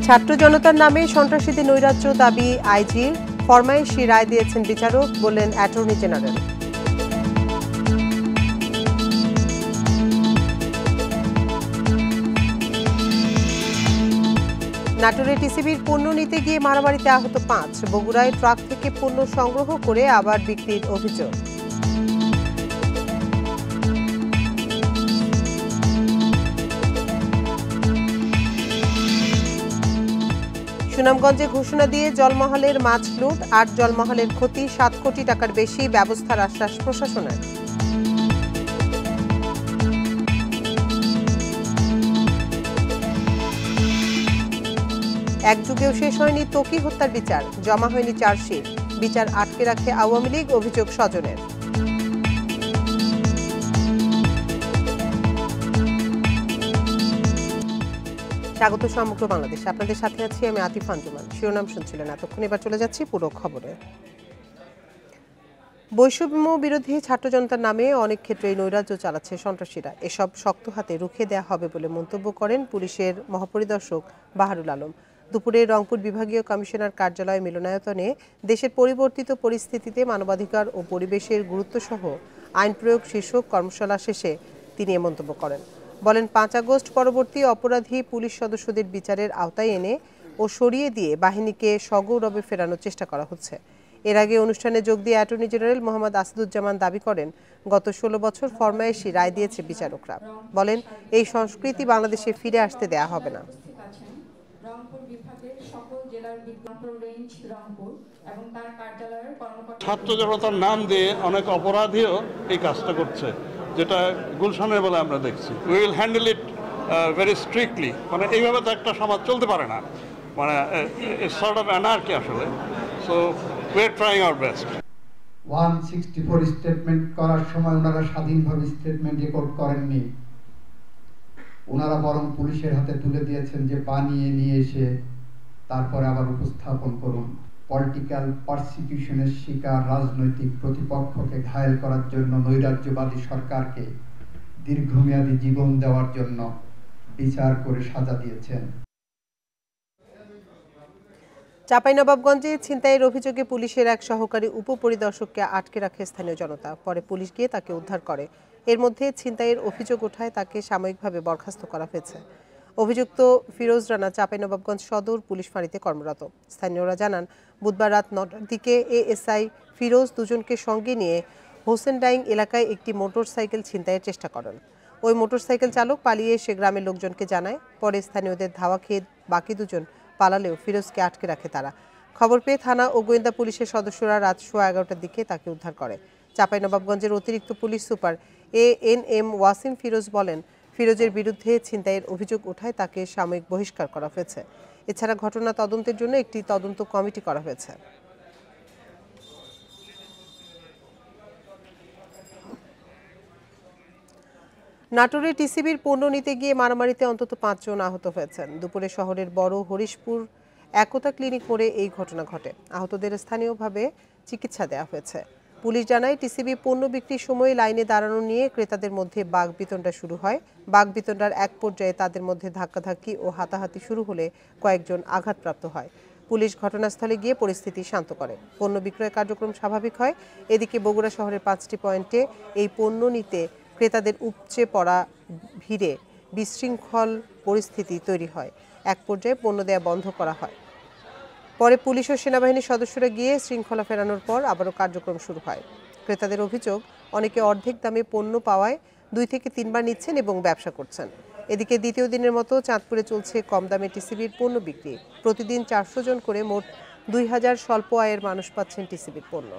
ছাত্র জনতার নামে সন্ত্রাসীদের নৈরাজ্য দাবি আইজির, ফরমায়েশি রায় দিয়েছেন বিচারক, বললেন অ্যাটর্নি জেনারেল। নাটোরে টিসিবির পণ্য নিতে গিয়ে মারামারিতে আহত ৫। বগুড়ায় ট্রাক থেকে পণ্য সংগ্রহ করে আবার বিক্রির অভিযোগ। সুনামগঞ্জে ঘোষণা দিয়ে জলমহলের মাছ লুট, ৮ জলমহলের ক্ষতি, ৭ কোটি টাকার বেশি, ব্যবস্থার আশ্বাস প্রশাসনের। এক যুগেও শেষ হয়নি ত্বকী হত্যার বিচার, জমা হয়নি চার্জশিট, বিচার আটকে রাখে আওয়ামী লীগ, অভিযোগ স্বজনের। স্বাগত সমগ্র বাংলাদেশ, আপনাদের সাথে আছি আমি আতিফ আঞ্জুমান। শিরোনাম শুনছিলেন এতক্ষণ, এবার চলে যাচ্ছি পুরো খবরে। বৈষম্য বিরোধী ছাত্র জনতার নামে অনেক ক্ষেত্রেই নৈরাজ্য চালাচ্ছে সন্ত্রাসীরা, এসব শক্ত হাতে রুখে দেওয়া হবে বলে মন্তব্য করেন পুলিশের মহাপরিদর্শক বাহারুল আলম। দুপুরে রংপুর বিভাগীয় কমিশনার কার্যালয় মিলনায়তনে দেশের পরিবর্তিত পরিস্থিতিতে মানবাধিকার ও পরিবেশের গুরুত্বসহ আইন প্রয়োগ শীর্ষক কর্মশালা শেষে তিনি এ মন্তব্য করেন। বলেন, ৫ আগস্ট পরবর্তী অপরাধী পুলিশ সদস্যদের বিচারের আওতায় এনে ও সরিয়ে দিয়ে বাহিনীকে সগৌরবে ফেরানোর চেষ্টা করা হচ্ছে। এর আগে অনুষ্ঠানে যোগ দিয়ে অ্যাটর্নি জেনারেল মোহাম্মদ আসাদুজ্জামান দাবি করেন, গত ১৬ বছর ফরমায়েশি রায় দিয়েছে বিচারকরা। বলেন, এই সংস্কৃতি বাংলাদেশে ফিরে আসতে দেয়া হবে না। ছাত্র জনতার নাম দিয়ে অনেক অপরাধীও এই কাজটা করছে, যেটা গুলশানের বলে আমরা দেখছি। We will handle it very strictly. মানে এইভাবে তো একটা সমাজ চলতে পারে না, মানে সর্ট অফ অ্যানার্কি আসলে। So we are trying our best. 164 statement করার সময় ওনারা স্বাধীনভাবে স্টেটমেন্ট রেকর্ড করেননি, ওনারা বরং পুলিশের হাতে তুলে দিয়েছেন যে বানিয়ে নিয়ে এসে তারপরে আবার উপস্থাপন করুন। পলিটিক্যাল পারসিকিউশনের শিকার রাজনৈতিক প্রতিপক্ষকে ঘায়েল করার জন্য নৈরাজ্যবাদী সরকারকে দীর্ঘমেয়াদী জীবন দেওয়ার জন্য বিচার করে সাজা দিয়েছেন। চাঁপাইনবাবগঞ্জে ছিনতাইয়ের অভিযোগে পুলিশের এক সহকারী উপপরিদর্শককে আটকে রাখে স্থানীয় জনতা। পরে পুলিশ গিয়ে তাকে উদ্ধার করে। এর মধ্যে ছিনতাইয়ের অভিযোগ ওঠায় তাকে সাময়িকভাবে বরখাস্ত করা হয়েছে। অভিযুক্ত ফিরোজ রানা চাঁপাইনবাবগঞ্জ সদর পুলিশ ফাঁড়িতে কর্মরত। স্থানীয়রা জানান, বুধবার রাত ৯টার দিকে এএসআই ফিরোজ দুজনকে সঙ্গে নিয়ে হোসেনডাইং এলাকায় একটি মোটরসাইকেল ছিনতাইয়ের চেষ্টা করেন। ওই মোটরসাইকেল চালক পালিয়ে এসে গ্রামের লোকজনকে জানায়। পরে স্থানীয়দের ধাওয়া খেয়ে বাকি দুজন পালালেও ফিরোজকে আটকে রাখে তারা। খবর পেয়ে থানা ও গোয়েন্দা পুলিশের সদস্যরা রাত 11:15টার দিকে তাকে উদ্ধার করে। চাঁপাইনবাবগঞ্জের অতিরিক্ত police super ANM Wasim Firoz বলেন, ফিরোজের বিরুদ্ধে ছিনতাইয়ের অভিযোগ ওঠায় তাকে সাময়িক বহিষ্কার করা হয়েছে। এছাড়া ঘটনা তদন্তের জন্য একটি তদন্ত কমিটি করা হয়েছে। নাটোরে টিসিবির পণ্য নিতে গিয়ে মারামারিতে অন্তত ৫ জন আহত হয়েছেন। দুপুরে শহরের বড় হরিশপুর একতা ক্লিনিক মোড়ে এই ঘটনা ঘটে। আহতদের স্থানীয়ভাবে চিকিৎসা দেওয়া হয়েছে। পুলিশ জানায়, টিসিবি পণ্য বিক্রির সময় লাইনে দাঁড়ানো নিয়ে ক্রেতাদের মধ্যে বাকবিতণ্ডা শুরু হয়। বাকবিতণ্ডার এক পর্যায়ে তাদের মধ্যে ধাক্কাধাক্কি ও হাতাহাতি শুরু হলে কয়েকজন আঘাতপ্রাপ্ত হয়। পুলিশ ঘটনাস্থলে গিয়ে পরিস্থিতি শান্ত করে। পণ্য বিক্রয় কার্যক্রম স্বাভাবিক হয়। এদিকে বগুড়া শহরের 5টি পয়েন্টে এই পণ্য নিতে ক্রেতাদের উপচে পড়া ভিড়ে বিশৃঙ্খল পরিস্থিতি তৈরি হয়। এক পর্যায়ে পণ্য দেয়া বন্ধ করা হয়। পরে পুলিশ ও সেনাবাহিনীর সদস্যরা গিয়ে শৃঙ্খলা ফেরানোর পর আবারও কার্যক্রম শুরু হয়। ক্রেতাদের অভিযোগ, অনেকে অর্ধেক দামে পণ্য পাওয়ায় 2 থেকে 3 বার নিচ্ছেন এবং ব্যবসা করছেন। এদিকে দ্বিতীয় দিনের মতো চাঁদপুরে চলছে কম দামে টিসিবির পণ্য বিক্রি। প্রতিদিন 400 জন করে মোট 2000 স্বল্প আয়ের মানুষ পাচ্ছেন টিসিবির পণ্য।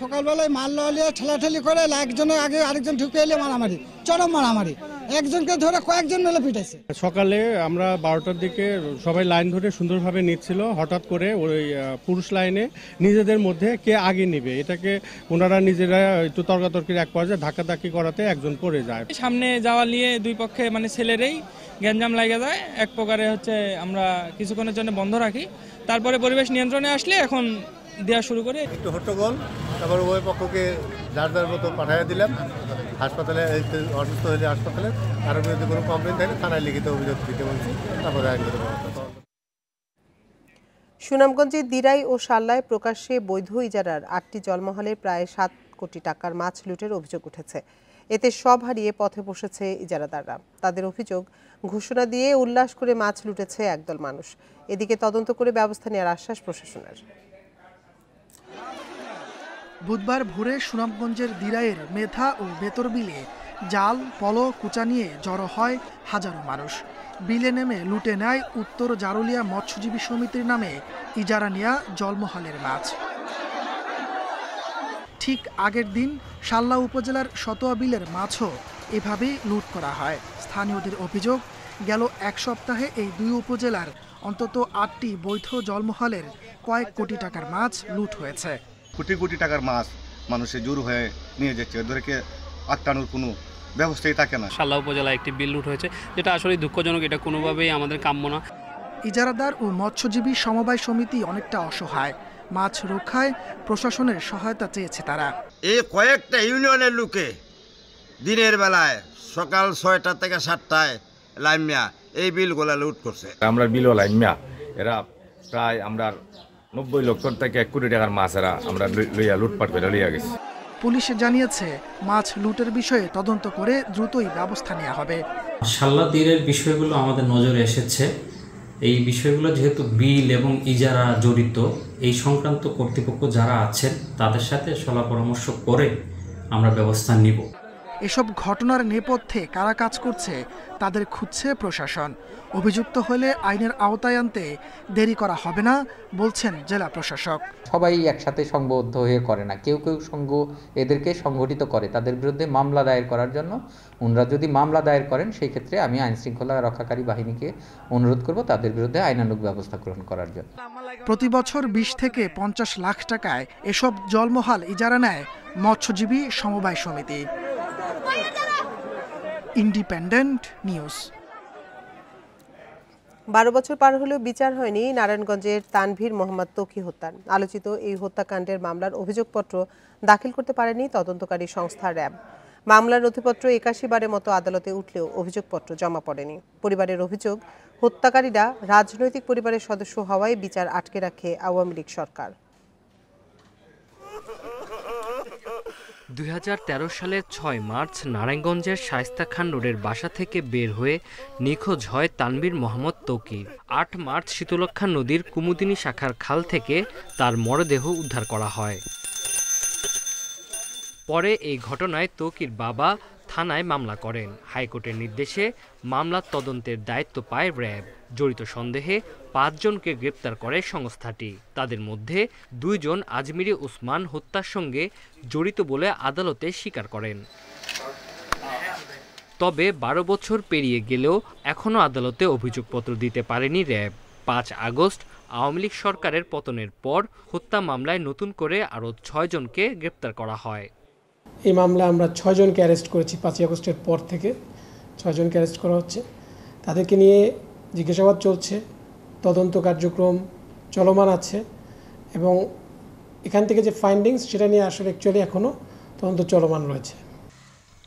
সকালবেলায় মাল লিয়ে ঠেলাঠেলি করে একজনের আগে আরেকজন ঢুকে এলে মারামারি, চরম মারামারি, একজনকে ধরে কয়েকজন মিলে পিটাইছে। সকালে আমরা 12টার দিকে সবাই লাইন ধরে সুন্দরভাবে নিচ্ছিল, হঠাৎ করে ওই পুরুষ লাইনে নিজেদের মধ্যে কে আগে নিবে এটাকে ওনারা নিজেরা একটু তর্কাতর্কির এক পর্যায়ে ধাক্কাধাক্কি করাতে একজন পড়ে যায়। সামনে যাওয়া নিয়ে দুই পক্ষে মানে ছেলেরই গ্যাঞ্জাম লাগা যায়। এক প্রকারে হচ্ছে আমরা কিছুক্ষণের জন্য বন্ধ রাখি, তারপরে পরিবেশ নিয়ন্ত্রণে আসলে এখন দেওয়া শুরু করে একটু হট্টগোল, তারপর উভয় পক্ষকে যার যার মতো পাঠিয়ে দিলাম। হাসপাতালে অসুস্থ হলে হাসপাতালে, কারোর বিরুদ্ধে কোনো কমপ্লেন থাকলে থানায় লিখিত অভিযোগ দিতে বলছি, তারপরে আইনগত ব্যবস্থা। সুনামগঞ্জের দিরাই ও শাল্লায় প্রকাশ্যে বৈধ ইজারার 8টি জলমহলে প্রায় 7 কোটি টাকার মাছ লুটের অভিযোগ উঠেছে। এতে সব হারিয়ে পথে বসেছে ইজারাদাররা। তাদের অভিযোগ, ঘোষণা দিয়ে উল্লাস করে মাছ লুটেছে একদল মানুষ। এদিকে তদন্ত করে ব্যবস্থা নেওয়ার আশ্বাস প্রশাসনের। বুধবার ভোরে সুনামগঞ্জের দিরাইয়ের মেধা ও বেতরবিলে জাল, পলো, কুচা নিয়ে জড়ো হয় হাজারো মানুষ। বিলে নেমে লুটে নেয় উত্তর জারুলিয়া মৎস্যজীবী সমিতির নামে ইজারা নেয়া জলমহলের মাছ। ঠিক আগের দিন শাল্লা উপজেলার শতোয়া বিলের মাছও এভাবেই লুট করা হয়। স্থানীয়দের অভিযোগ, গেল এক সপ্তাহে এই দুই উপজেলার অন্তত 8টি বৈধ জলমহলের কয়েক কোটি টাকার মাছ লুট হয়েছে। কোটি কোটি টাকার মাছ মানুষের জোর হয়ে নিয়ে যাচ্ছে, ওদেরকে আটকানোর কোনো ব্যবস্থাই থাকে না। শাল্লা উপজেলায় একটি বিল লুট হয়েছে, যেটা আসলে দুঃখজনক, এটা কোনোভাবেই আমাদের কাম্য না। ইজারাদার ও মৎস্যজীবী সমবায় সমিতি অনেকটা অসহায়। মাছ রক্ষায় প্রশাসনের সহায়তা চেয়েছে তারা। এই কয়েকটা ইউনিয়নের লোকে দিনের বেলায় সকাল 6টা থেকে 7টায় লাইমিয়া এই বিলগুলা লুট করছে। আমরা বিল লাইমিয়া এরা প্রায় আমরা 90 লক্ষ থেকে 1 কোটি টাকার মাছ এরা আমরা লইয়া লুটপাট করে লইয়া গেছি। পুলিশ জানিয়েছে মাছ লুটের বিষয়ে তদন্ত করে দ্রুতই ব্যবস্থা নেওয়া হবে। শাল্লা তীরের বিষয়গুলো আমাদের নজরে এসেছে। এই বিষয়গুলো যেহেতু বিল এবং ইজারা জড়িত, এই সংক্রান্ত কর্তৃপক্ষ যারা আছেন তাদের সাথে সলা পরামর্শ করে আমরা ব্যবস্থা নিব। এসব ঘটনার নেপথ্যে কারা কাজ করছে তাদের খুঁজছে প্রশাসন। অভিযুক্ত হলে আইনের আওতায় আনতে দেরি করা হবে না বলছেন জেলা প্রশাসক। সবাই একসাথে সংঘবদ্ধ হয়ে করে না, কেউ কেউ এদেরকে সংগঠিত করে তাদের বিরুদ্ধে মামলা দায়ের করার জন্য। ওনারা যদি মামলা দায়ের করেন সেই ক্ষেত্রে আমি আইন শৃঙ্খলা রক্ষাকারী বাহিনীকে অনুরোধ করব তাদের বিরুদ্ধে আইনানুগ ব্যবস্থা গ্রহণ করার জন্য। প্রতি বছর 20 থেকে 50 লাখ টাকায় এসব জলমহাল ইজারা নেয় মৎস্যজীবী সমবায় সমিতি। Independent news. 12 বছর পার হলেও বিচার হয়নি নারায়ণগঞ্জের তানভীর মোহাম্মদ তৌকি হত্যার। আলোচিত এই হত্যাকাণ্ডের মামলার অভিযোগপত্র দাখিল করতে পারেনি তদন্তকারী সংস্থা র্যাব। মামলার নথিপত্র 81 বারের মতো আদালতে উঠলেও অভিযোগপত্র জমা পড়েনি। পরিবারের অভিযোগ, হত্যাকারীরা রাজনৈতিক পরিবারের সদস্য হওয়ায় বিচার আটকে রাখে আওয়ামী লীগ সরকার। 2013 সালের 6 মার্চ নারায়ণগঞ্জের শায়েস্তা খান রোডের বাসা থেকে বের হয়ে নিখোঁজ হয় তানভীর মোহাম্মদ তৌকি। 8 মার্চ শীতলক্ষ্যা নদীর কুমুদিনী শাখার খাল থেকে তার মরদেহ উদ্ধার করা হয়। পরে এই ঘটনায় তৌকির বাবা থানায় মামলা করেন। হাইকোর্টের নির্দেশে মামলার তদন্তের দায়িত্ব পায় র্যাব। জড়িত সন্দেহে 5 জনকে গ্রেপ্তার করে সংস্থাটি। তাদের মধ্যে 2 জন আজমিরি ওসমান হত্যার সঙ্গে জড়িত বলে আদালতে স্বীকার করেন। তবে 12 বছর পেরিয়ে গেলেও এখনও আদালতে অভিযোগপত্র দিতে পারেনি র্যাব। 5 আগস্ট আওয়ামী লীগ সরকারের পতনের পর হত্যা মামলায় নতুন করে আরও 6 জনকে গ্রেপ্তার করা হয়। এই মামলায় আমরা 6 জনকে অ্যারেস্ট করেছি। 5 আগস্টের পর থেকে 6 জনকে অ্যারেস্ট করা হচ্ছে। তাদেরকে নিয়ে জিজ্ঞাসাবাদ চলছে, তদন্ত কার্যক্রম চলমান আছে এবং এখান থেকে যে ফাইন্ডিংস সেটা নিয়ে আসলে অ্যাকচুয়ালি এখনও তদন্ত চলমান রয়েছে।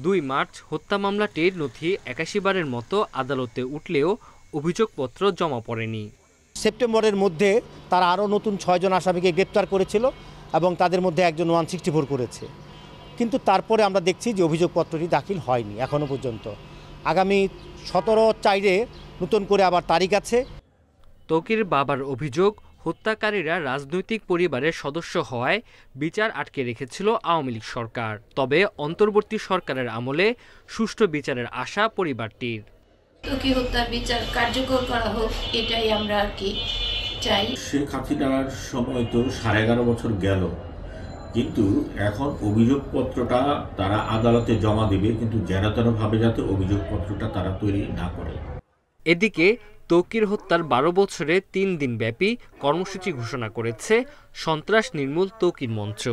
2 মার্চ হত্যা মামলাটির নথি 81 বারের মতো আদালতে উঠলেও অভিযোগপত্র জমা পড়েনি। সেপ্টেম্বরের মধ্যে তারা আরও নতুন 6 জন আসামিকে গ্রেপ্তার করেছিল এবং তাদের মধ্যে একজন 164 করেছে। কিন্তু তারপরে আমরা দেখছি যে অভিযোগপত্রটি দাখিল হয়নি এখনও পর্যন্ত। আগামী 17/4 নতুন করে আবার তারিখ আছে। তৌকির বাবার অভিযোগ, হত্যাকারীরা রাজনৈতিক পরিবারের সদস্য হওয়ায় বিচার আটকে রেখেছিল আওয়ামী লীগ সরকার। তবে অন্তর্বর্তী সরকারের আমলে সুষ্ঠু বিচারের আশা পরিবারটির। তৌকি হত্যার বিচার কার্যকর করা হোক, এটাই আমরা আর কি চাই। শেখ হাসিনার সময় তো 11.5 বছর গেল, কিন্তু এখন অভিযোগপত্রটা তারা আদালতে জমা দেবে, কিন্তু যেনতেনভাবে যাতে অভিযোগপত্রটা তারা তৈরি না করে। এদিকে তৌকির হত্যার 12 বছরে 3 দিন ব্যাপী কর্মসূচি ঘোষণা করেছে সন্ত্রাস নির্মূল তৌকির মঞ্চ।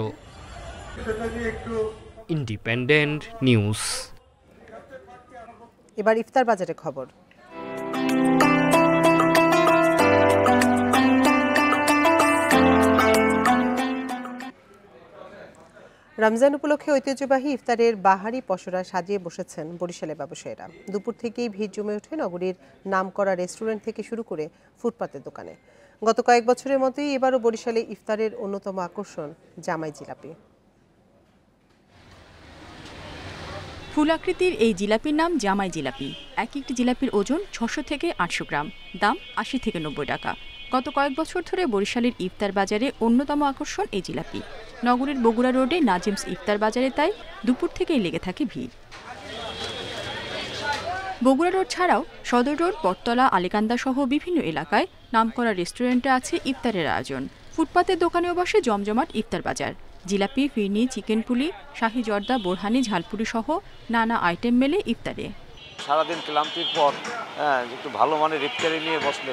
Independent news. এবার ইফতার বাজারে খবর। রমজান উপলক্ষে ঐতিহ্যবাহী ইফতারের বাহারি পসরা সাজিয়ে বসেছেন বরিশালের ব্যবসায়ীরা। দুপুর থেকেই ভিড় জমে ওঠে নগরীর নামকরা রেস্টুরেন্ট থেকে শুরু করে ফুটপাতের দোকানে। গত কয়েক বছরের মতোই এবারও বরিশালে ইফতারের অন্যতম আকর্ষণ জামাই জিলাপি। ফুলাকৃতির এই জিলাপির নাম জামাই জিলাপি। এক একটি জিলাপির ওজন 600 থেকে 800 গ্রাম, দাম 80 থেকে 90 টাকা। গত কয়েক বছর ধরে বরিশালের ইফতার বাজারে অন্যতম আকর্ষণ এই জিলাপি। নগরীর বগুড়া রোডে নাজিমস ইফতার বাজারে তাই দুপুর থেকেই লেগে থাকে ভিড়। বগুড়া রোড ছাড়াও সদর রোড, বটতলা, আলীকান্দা সহ বিভিন্ন এলাকায় নামকরা রেস্টুরেন্টে আছে ইফতারের আয়োজন। ফুটপাতের দোকানেও বসে জমজমাট ইফতার বাজার। জিলাপি, ফিরনি, চিকেন পুলি, শাহি জর্দা, বোরহানি, ঝালপুরি সহ নানা আইটেম মেলে ইফতারে। সারাদিন ক্লান্তির পর একটু ভালো মানের ইফতারি নিয়ে বসলে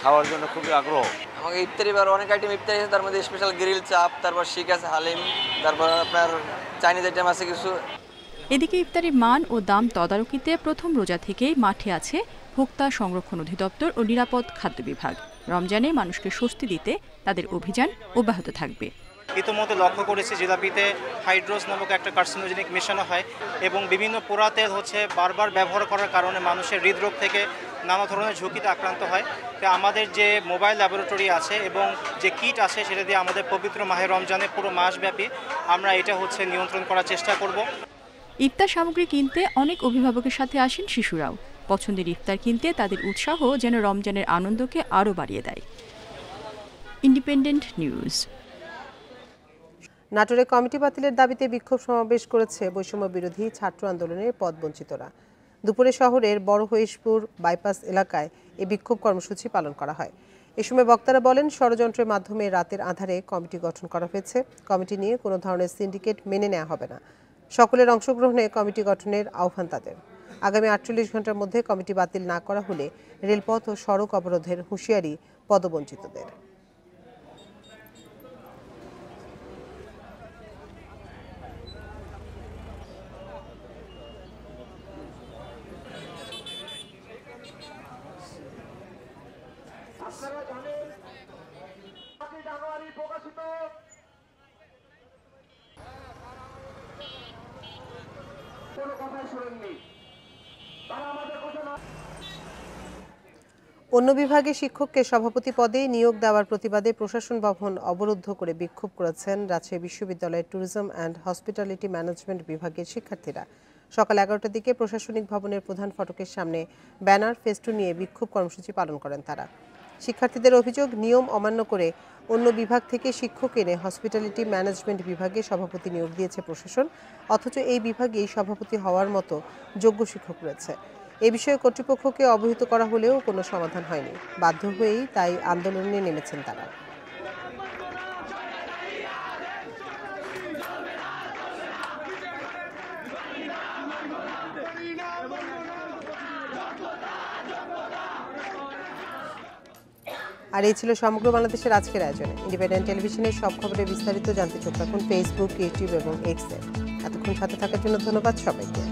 খাওয়ার জন্য খুবই আগ্রহ। আমাকে ইফতারি বার অনেক আইটেম ইফতারি আছে, তার মধ্যে স্পেশাল গ্রিল চাপ, তারপর শিক আছে, হালিম, তারপর আপনার চাইনিজ আইটেম আছে কিছু। এদিকে ইফতারির মান ও দাম তদারকিতে প্রথম রোজা থেকেই মাঠে আছে ভোক্তা সংরক্ষণ অধিদপ্তর ও নিরাপদ খাদ্য বিভাগ। রমজানে মানুষকে স্বস্তি দিতে তাদের অভিযান অব্যাহত থাকবে। ইতিমধ্যে লক্ষ্য করেছি জিলাপিতে হাইড্রোজ নামক একটা কার্সিনোজেনিক মেশানো হয় এবং বিভিন্ন পোড়া তেল বারবার ব্যবহার করার কারণে মানুষের হৃদরোগ থেকে নানা ধরনের ঝুঁকিতে আক্রান্ত হয়। তো আমাদের যে মোবাইল ল্যাবরেটরি আছে এবং যে কিট আছে সেটা দিয়ে আমাদের পবিত্র মাহে রমজানে পুরো মাসব্যাপী আমরা এটা নিয়ন্ত্রণ করার চেষ্টা করব। ইফতার সামগ্রী কিনতে অনেক অভিভাবকের সাথে আসেন শিশুরাও। পছন্দের ইফতার কিনতে তাদের উৎসাহ যেন রমজানের আনন্দকে আরও বাড়িয়ে দেয়। Independent news. নাটোরে কমিটি বাতিলের দাবিতে বিক্ষোভ সমাবেশ করেছে বৈষম্য বিরোধী ছাত্র আন্দোলনের পদবঞ্চিতরা। দুপুরে শহরের বড় হরিশপুর বাইপাস এলাকায় এই বিক্ষোভ কর্মসূচি পালন করা হয়। এ সময় বক্তারা বলেন, ষড়যন্ত্রের মাধ্যমে রাতের আঁধারে কমিটি গঠন করা হয়েছে। কমিটি নিয়ে কোনো ধরনের সিন্ডিকেট মেনে নেওয়া হবে না। সকলের অংশগ্রহণে কমিটি গঠনের আহ্বান তাদের। আগামী 48 ঘন্টার মধ্যে কমিটি বাতিল না করা হলে রেলপথ ও সড়ক অবরোধের হুঁশিয়ারি পদবঞ্চিতদের। অন্য বিভাগে শিক্ষককে সভাপতি পদে নিয়োগ দেওয়ার প্রতিবাদে প্রশাসন ভবন অবরুদ্ধ করে বিক্ষোভ করেছেন রাজশাহী বিশ্ববিদ্যালয়ের ট্যুরিজম অ্যান্ড হসপিটালিটি ম্যানেজমেন্ট বিভাগের শিক্ষার্থীরা। সকাল 11টার দিকে প্রশাসনিক ভবনের প্রধান ফটকের সামনে ব্যানার ফেস্টুন নিয়ে বিক্ষোভ কর্মসূচি পালন করেন তারা। শিক্ষার্থীদের অভিযোগ, নিয়ম অমান্য করে অন্য বিভাগ থেকে শিক্ষক এনে হসপিটালিটি ম্যানেজমেন্ট বিভাগে সভাপতি নিয়োগ দিয়েছে প্রশাসন, অথচ এই বিভাগেই সভাপতি হওয়ার মতো যোগ্য শিক্ষক রয়েছে। এ বিষয়ে কর্তৃপক্ষকে অবহিত করা হলেও কোনো সমাধান হয়নি। বাধ্য হয়েই তাই আন্দোলনে নেমেছেন তারা। আর এই ছিল সমগ্র বাংলাদেশের আজকের আয়োজনে। ইন্ডিপেন্ডেন্ট টেলিভিশনের সব খবরের বিস্তারিত জানতে চোখ রাখুন ফেসবুক, ইউটিউব এবং এক্সে। এতক্ষণ সাথে থাকার জন্য ধন্যবাদ সবাইকে।